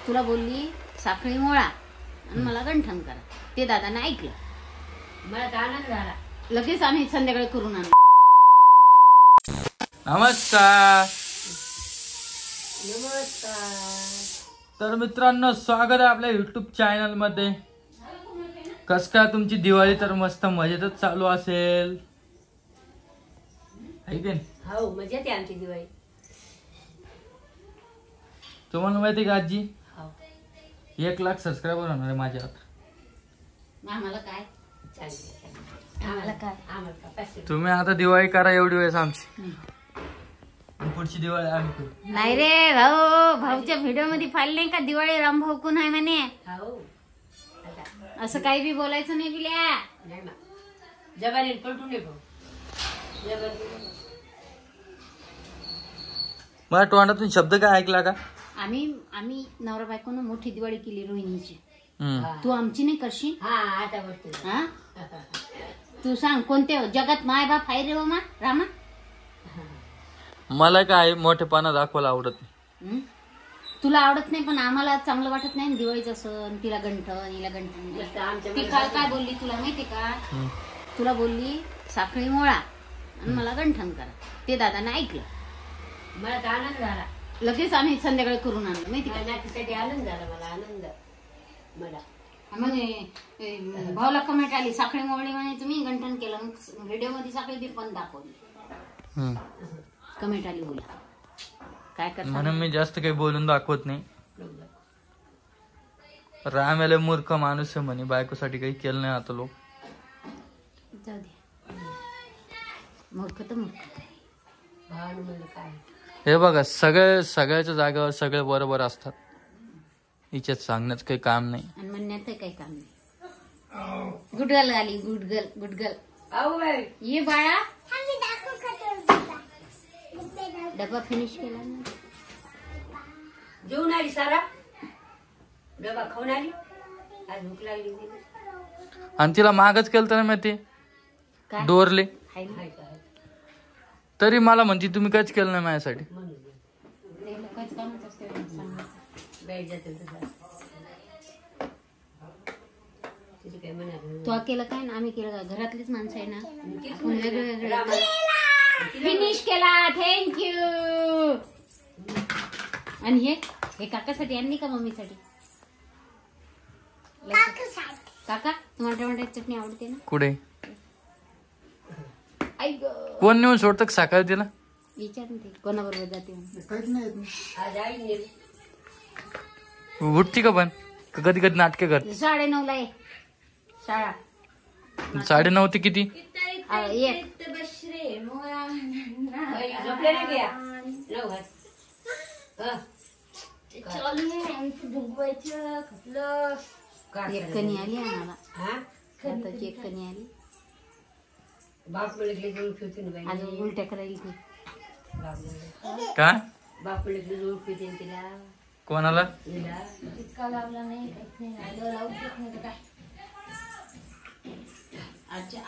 तुला बोलली साखळी मोळा आणि मला गंठन करा. ते दादाने ऐकलं. मला आनंद झाला. लगेच आम्ही संध्याकाळी करून आणलं. नमस्कार. तर मित्रांनो, स्वागत आहे आपल्या युट्यूब चॅनल मध्ये. कस काय तुमची दिवाळी तर मस्त मजेतच चालू असेल, है की नाही? हो, मजेत आहे आमची दिवाळी. तुम्हाला माहिती का आजी, 1 लाख सबस्क्रायबर होणार आहे माझ्या आता. आम्हाला काय आम्हाला काय तुम्ही आता दिवाळी करा एवढी वेळेस आमची. पुढची दिवाळी आम्ही करू. नाही रे भाऊ, भाऊच्या व्हिडिओ मध्ये पाहिलं नाही का दिवाळी रामभाऊ कोण आहे म्हणे. असं काही बी बोलायचं नाही बिल्या. जबानी पलटून येतो. मला तोंडातून शब्द काय ऐकला का? आम्ही नवरा बायकोनं मोठी दिवाळी केली रोहिणीची. तू आमची नाही करशील? हा, तू सांग कोणते जगात माय बाप आहे रे मा रामा? मला काय मोठेपणा दाखवायला आवडत नाही. तुला आवडत नाही पण आम्हाला चांगलं वाटत नाही दिवाळीचा सण. तिला गंठन हिला गंठन. ती काल काय बोलली तुला माहिती का? तुला बोलली साखळी मोळा आणि मला गंठन करा. ते दादाने ऐकलं. मला आनंद झाला. लगेच आम्ही संध्याकाळी करून आणलं माहिती का? त्यासाठी आनंद झाला. मला आनंद मला म्हणजे भाऊला कमेंट आली साखळी मोळली म्हणे तुम्ही गंठन केलं. व्हिडिओ मध्ये साखळी बी पण दाखवली. कमेंट आली. बोला काय करता म्हणून मी जास्त काही बोलून दाखवत नाही. राम याला मूर्ख माणूस आहे म्हणे, बायकोसाठी काही केलं नाही. आता लोक जाऊ दे, मूर्ख तर मूर्ख. हे बघा, सगळ्याच्या जागेवर सगळे बरोबर असतात. हिच्यात सांगण्याचं काही काम नाही आणि म्हणण्यात काही काम नाही. गुडगल आली. गुडगल ये बाळा. डबा फिनिश केला ना. जेवून आली सारा. डबा खाऊन आली. आज भूक लागली. आणि तिला मागच केलं तर माहिती डोरले तरी मला म्हणते तुम्ही काहीच केलं नाही माझ्यासाठी. तो केलं काय ना आम्ही केलं का? घरातलीच माणसं आहे ना, आपण वेगवेगळे फिनिश केला. थँक्यू. आणि हे काकासाठी आणली का मम्मीसाठी? काका तुम्हाला टमाट्याची चटणी आवडते ना? कुठे कोण नेऊन सोडतं सकाळी तिला? विचार ते कोणाबरोबर जाते. उठती का पण कधी कधी नाटके करते? 9:30 ला आहे शाळा. 9:30 ते किती? 1. एक कणी आली आम्हाला. आताची एक कणी आली. आज उलट्या करायला ती काय तिला कोणाला? इतका लावला नाही.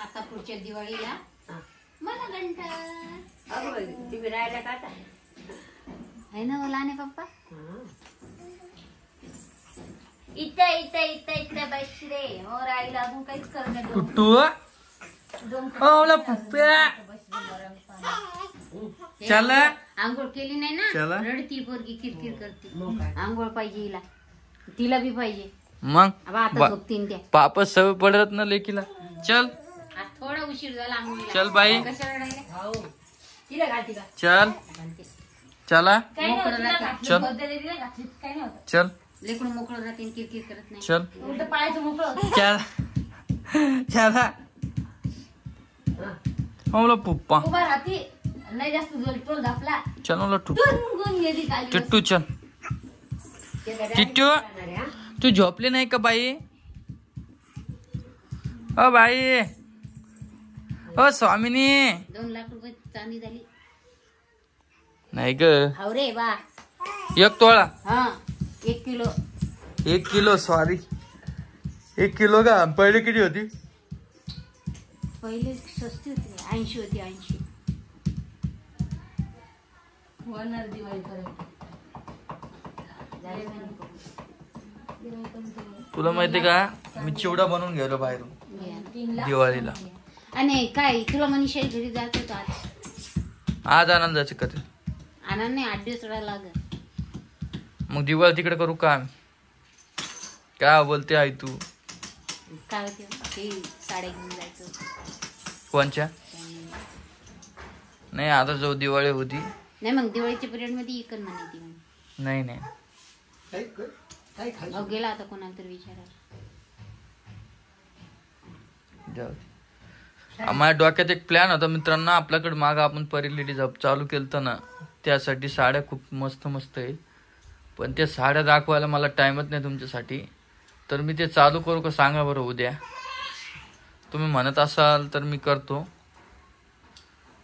आता पुढच्या दिवाळीला मला गंठन तुम्ही राहायला का आहे ना मला आणि पप्पा. इथं बस रे. मोर आईला अजून काहीच करत कुट्टू चल. आंघोळ केली नाही ना, रडती पोरगी, किरकिर करते. आंघोळ पाहिजे हिला, तिला बी पाहिजे. मग आता झोपतीन त्या. पापच सवय पडत ना लेकीला. चल आज थोडा उशीर झाला आंघोळीला. चल बाई. कशाला रडायला? तिला घालती का? चल चला चल. चल लेकरून मोकळं राहते, किरकिर करत नाही. चल उलट पायाचं मोकळं. चल चला. मला पप्पा उभा राहते नाही जास्त टोल धापला. चल मला टिट्टू चल. टिट्टू तू झोपले नाही का बाई? ओ बाई, ओ स्वामिनी. 2 लाख रुपये चांदी झाली. नाही ग. हाव रे बा. 1 तोळा. हा 1 किलो. 1 किलो सॉरी 1 किलो का? पहिले किती होती? पहिले स्वस्ती होती. 80 होती. 80 होणार दिवाळी पर्यंत. झाले तुला माहितीये का मी चिवडा बनवून गेलो बाहेरून दिवाळीला. आणि काय तुला मनीषा घरी जायचं होतं आज आनंद जायचं का ते आनंद नाही 8 दिवस राहायला लागत. मग दिवाळी तिकडे करू का काय बोलते आई तू? काय होते ते साड्या घेऊन जायचं. कोणच्या? नाही आता जो दिवाळी होती नाही मग दिवाळीच्या पिरियड मध्ये इकन म्हणे ती. नाही नाही गेला आता कोणाला तरी विचारायला. माझ्या डोक्यात एक प्लॅन होता मित्रांनो. आपल्याकडे माग आपण परिलिटी चालू केलं ना त्यासाठी साड्या खूप मस्त मस्त आहे. पण त्या साड्या दाखवायला मला टाइमच नाही तुमच्यासाठी. तर मी ते चालू करू का सांगा बरं उद्या. तुम्ही म्हणत असाल तर मी करतो.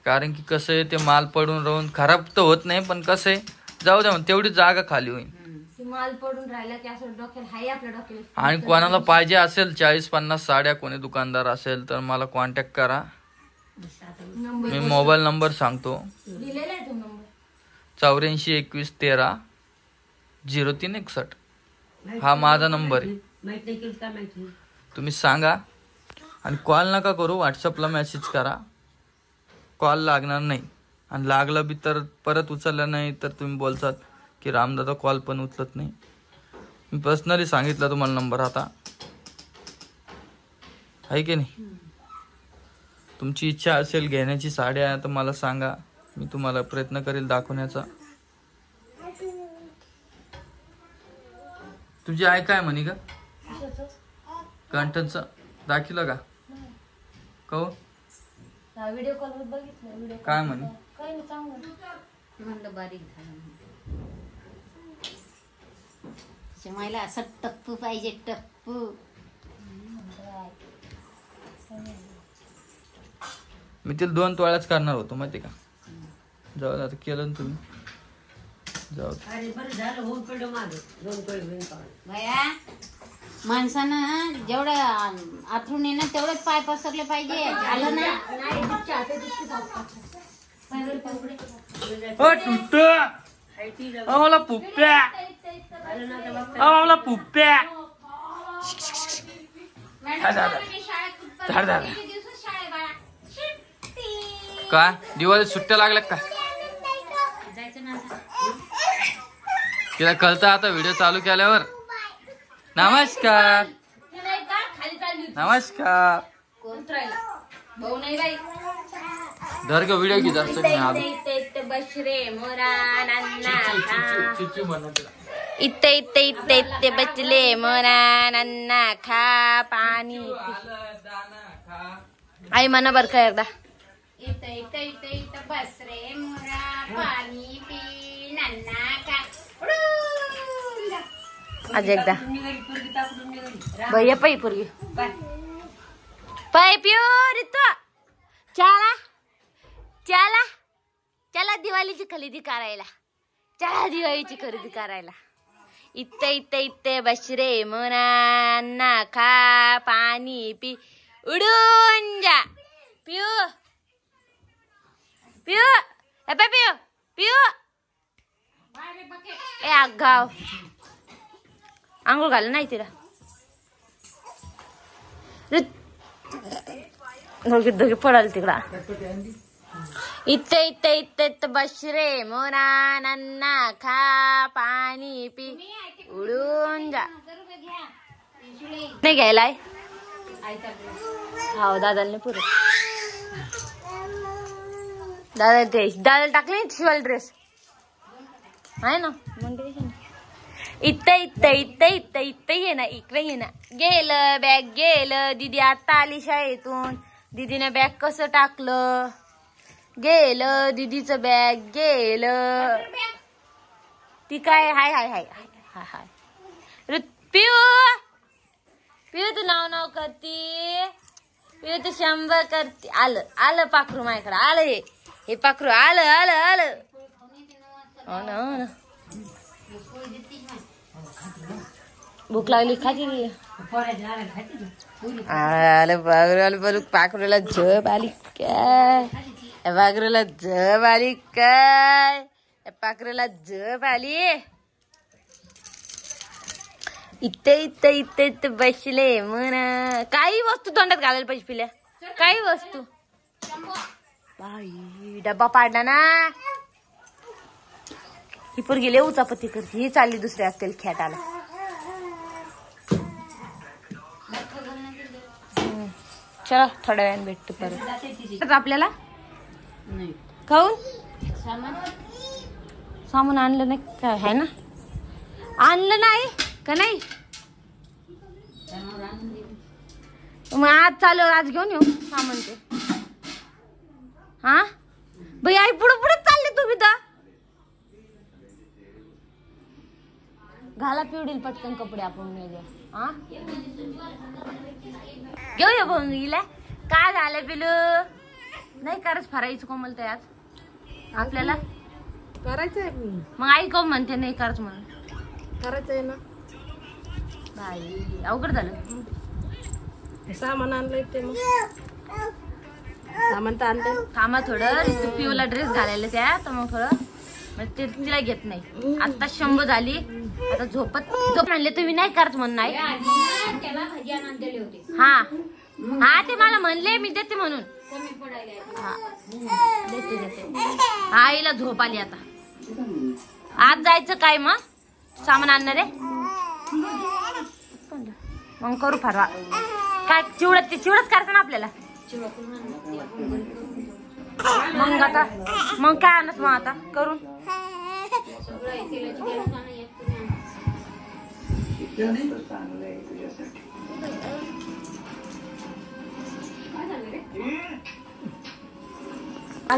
कारण की कसं आहे ते माल पडून राहून खराब तर होत नाही पण कसं आहे जाऊ द्या तेवढी जागा खाली होईल. माल पडून राहिला की असं डोक्याला हाय आपल्या डोक्याला. आणि कोणाला पाहिजे असेल 40-50 साड्या कोणी दुकानदार असेल तर मला कॉन्टॅक्ट करा. मी मोबाईल नंबर सांगतो. लिहिलेला आहे तो नंबर 84 21 13 0361. हा माझा नंबर आहे. तुम्ही सांगा आणि कॉल नका करू. व्हॉट्सअपला मेसेज करा. कॉल लागणार नाही आणि लागला बी तर परत उचललं नाही तर तुम्ही बोलतात की रामदादा कॉल पण उचलत नाही. मी पर्सनली सांगितलं तुम्हाला नंबर आता आहे की नाही. तुमची इच्छा असेल घेण्याची साड्या तर मला सांगा. मी तुम्हाला प्रयत्न करेल दाखवण्याचा. तुझी आई काय म्हणे का कंटनचं दाखवलं का कहो व्हिडिओ कॉल वर बघितलं. व्हिडिओ काय म्हणे काय नाही चांगलं म्हणलं बारीक झालं. मला असं टप्पू पाहिजे टप्पू. मी तिला 2 तोळ्याच करणार होतो माहिती का. जाऊ आता केलं ना तुम्ही. जाऊ भया माणसानं जेवढं आथरून ये ना तेवढंच पाय पसरले पाहिजे. झालं ना मला पुप्प्या मला पुप्प्या काय दिवाळी सुट्ट्या लागल्या का जायचं ना. तिला कळतं आता व्हिडिओ चालू केल्यावर. नमस्कार नमस्कार भाऊ नाही बाई. धर का व्हिडिओ घेत असतो मी आलो. बशरे मोरा नन्ना चिची म्हणत इथे इथे इथे इथे बचले मोरा नन्ना खा पाणी. आई म्हणा बर का एकदा. इथं इथं इथं इथं बस रे मोरा पाणी पी नन्ना खा. आज एकदा भैया पै पूर्वी पै प्युर चला चला चला दिवाळीची खरेदी करायला. चला दिवाळीची खरेदी करायला. इथे इथे इथे बशरे मोना खा पाणी पी उडून जा. पिऊ पिऊ हे पाय पिऊ पिऊ ए आगाव आंघोळ घाल नाही तिला. दोघे पडाल तिकडा. इथे इथे इथे बशरे मोरा नन्ना खा पाणी पी उडून जा. नाही घ्यायलाय हो दादाला पुरे. दादा टाकले शिवाल ड्रेस आहे ना. इथे इथे इथे इथे इथे ये ना इकडे ये ना. गेलं बॅग गेलं. दीदी आता आली शाळेतून. दीदीने बॅग कसं टाकलं गेलं. दीदीचं बॅग गेलं. ती काय हाय हाय हाय हाय हाय पिऊ पिऊ तू नाव नाव करती. पिऊ तू शंभर करती. आलं आलं पाखरू माझ्याकडे आलं. हे पाखरू आलं आलं आलं. हो ना हो ना भूक लागली खाती. आलं पाखरू आलं बरं. पाखरूला झोप आली काय. पाखरूला झोप आली काय. पाखरूला झोप आली. इथे इथे इथे इथे बसले म्हणा. काही वस्तू तोंडात घालायला पाहिजे पिल्या. काही वस्तू. बाई डब्बा पाडला ना. ही पोरगी लय उचापती करते. ही चालली दुसऱ्या असतील खेटाला. चला थोड्या वेळाने भेटतो परत आपल्याला. खाऊन सामान आणलं नाही काय आहे ना. आणलं नाही का नाही. मग आज चालू आज घेऊन येऊ सामान ते. हा बाई आई पुढे पुढे चालले तुम्ही तर. घाला पिवडील पटकन कपडे आपण हा घेऊया भाऊला. काय झालं पिलू नाही करच फरायचं कोमल ते आज आपल्याला करायचंय. मग आई कोण म्हणते नाही करच म्हणून. करायचंय ना. बाई अवघड झालं. सामान आणलंय ते मग. सामान तर आणलंय. थांबा थोडं. पिऊला ड्रेस घालायला त्या तर मग थोडं म्हणजे ते तिला घेत नाही. आता 100 झाली. आता झोपत म्हणले तुम्ही नाही करत म्हणून नाही. हा हा ते मला म्हणले मी देते म्हणून. हा देते देते. आईला झोप आली आता. आज जायचं काय मग सामान आणणार आहे. मग करू फरवा. काय चिवडत ते चिवडत करता ना आपल्याला. मग आता मग काय आणत मग आता करून.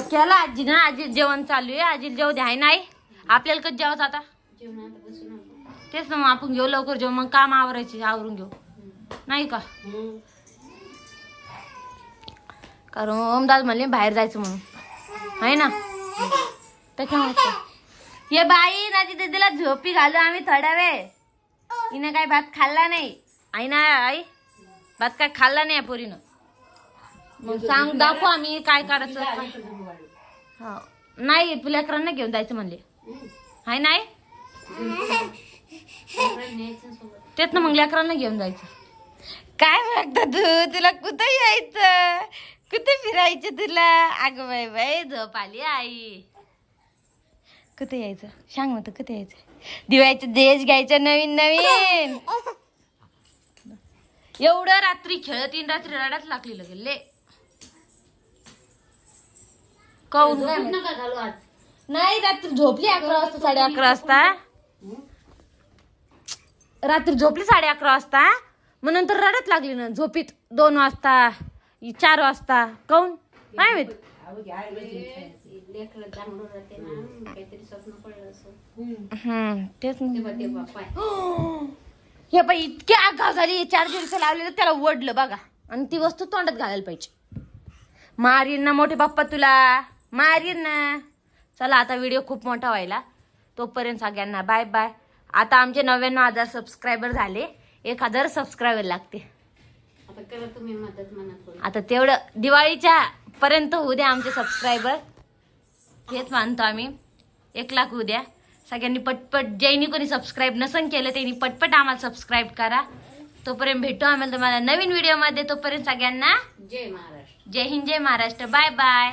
केला आजी ना. आजी जेवण चालू आहे. आजी जेव द्या नाही. आपल्याला कधी जेवायचं आता. तेच ना मग आपण घेऊ लवकर जेव. मग काम आवरायचे आवरून घेऊ नाही का. कारण ओमदास म्हणले बाहेर जायचं म्हणून आहे ना. त्याच्यामुळे ये बाई ना तिथे तिला झोपी घालू आम्ही थोडा वेळ. हिनं काय भात खाल्ला नाही. आई ना आई भात काय खाल्ला नाही पोरीनं. मग सांग दाखव आम्ही काय करायचं. हा नाही लेकरांना घेऊन जायचं म्हणले हाय नाही. तेच ना मग लेकरांना घेऊन जायचं. काय बघता तू. तुला कुठं यायचं कुठे फिरायचं तुला. अगं बाई बाई झोप आली आई. कुठे यायचं सांग मग कुठे यायचं. दिवाळीचं देश घ्यायचं नवीन नवीन. एवढं रात्री खेळत इन रात्री रडाच लागली लगेल ले. काऊन नाही रात्री झोपली 11 वाजता 11:30 वाजता. रात्री झोपली 11:30 वाजता. मग नंतर रडत लागली ना झोपीत 2 वाजता 4 वाजता. काऊन काय माहित. तेच हे बाई इतके आगाव झाली. 4 दिवस लावलेलं त्याला ओढलं बघा. आणि ती वस्तू तोंडात घालायला पाहिजे. मारीन ना मोठे बाप्पा तुला मारीन ना. चला आता व्हिडिओ खूप मोठा व्हायला. तोपर्यंत सगळ्यांना बाय बाय. आता आमचे 99,000 सबस्क्रायबर झाले. 1,000 सबस्क्रायबर लागते. आता तेवढं दिवाळीच्या पर्यंत होऊ द्या आमचे सबस्क्रायबर. हेच मानतो आम्ही. 1 लाख होऊ द्या. सगळ्यांनी पटपट ज्यांनी कोणी सबस्क्राईब नसन केलं त्यांनी पटपट आम्हाला सबस्क्राईब करा. तोपर्यंत भेटू आम्हाला तुम्हाला नवीन व्हिडिओ मध्ये. तोपर्यंत सगळ्यांना जय महाराष्ट्र. जय हिंद जय महाराष्ट्र. Bye bye.